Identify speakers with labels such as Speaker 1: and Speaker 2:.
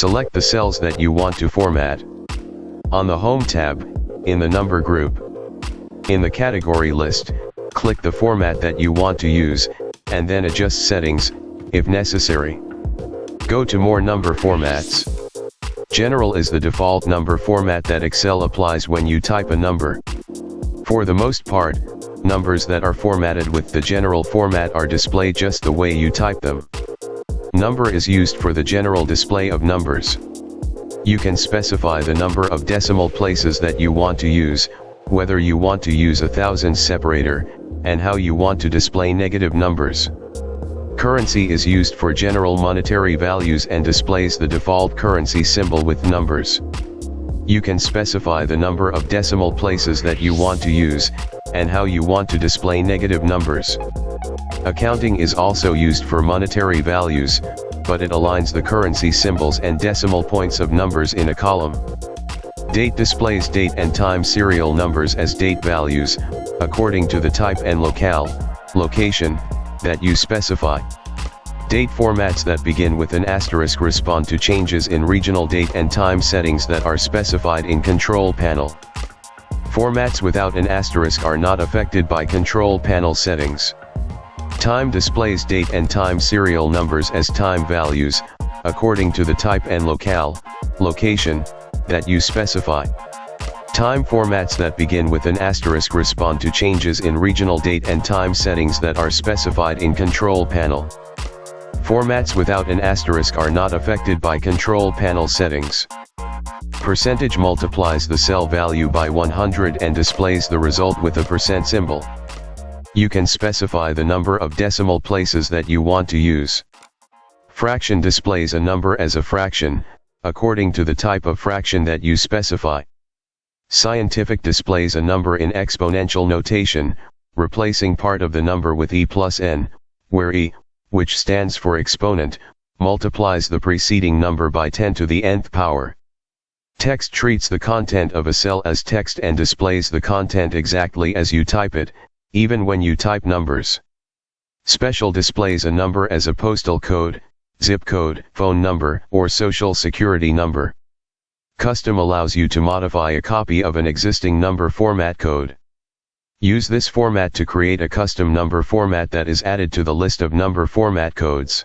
Speaker 1: Select the cells that you want to format. On the Home tab, in the number group, in the category list, click the format that you want to use, and then adjust settings, if necessary. Go to More Number Formats. General is the default number format that Excel applies when you type a number. For the most part, numbers that are formatted with the general format are displayed just the way you type them. Number is used for the general display of numbers. You can specify the number of decimal places that you want to use, whether you want to use a thousands separator, and how you want to display negative numbers. Currency is used for general monetary values and displays the default currency symbol with numbers. You can specify the number of decimal places that you want to use, and how you want to display negative numbers. Accounting is also used for monetary values, but it aligns the currency symbols and decimal points of numbers in a column. Date displays date and time serial numbers as date values, according to the type and location, that you specify. Date formats that begin with an asterisk respond to changes in regional date and time settings that are specified in Control Panel. Formats without an asterisk are not affected by Control Panel settings. Time displays date and time serial numbers as time values, according to the type and location, that you specify. Time formats that begin with an asterisk respond to changes in regional date and time settings that are specified in Control Panel. Formats without an asterisk are not affected by Control Panel settings. Percentage multiplies the cell value by 100 and displays the result with a percent symbol. You can specify the number of decimal places that you want to use. Fraction displays a number as a fraction, according to the type of fraction that you specify. Scientific displays a number in exponential notation, replacing part of the number with e plus n, where e, which stands for exponent, multiplies the preceding number by 10 to the nth power. Text treats the content of a cell as text and displays the content exactly as you type it, even when you type numbers. Special displays a number as a postal code, zip code, phone number, or social security number. Custom allows you to modify a copy of an existing number format code. Use this format to create a custom number format that is added to the list of number format codes.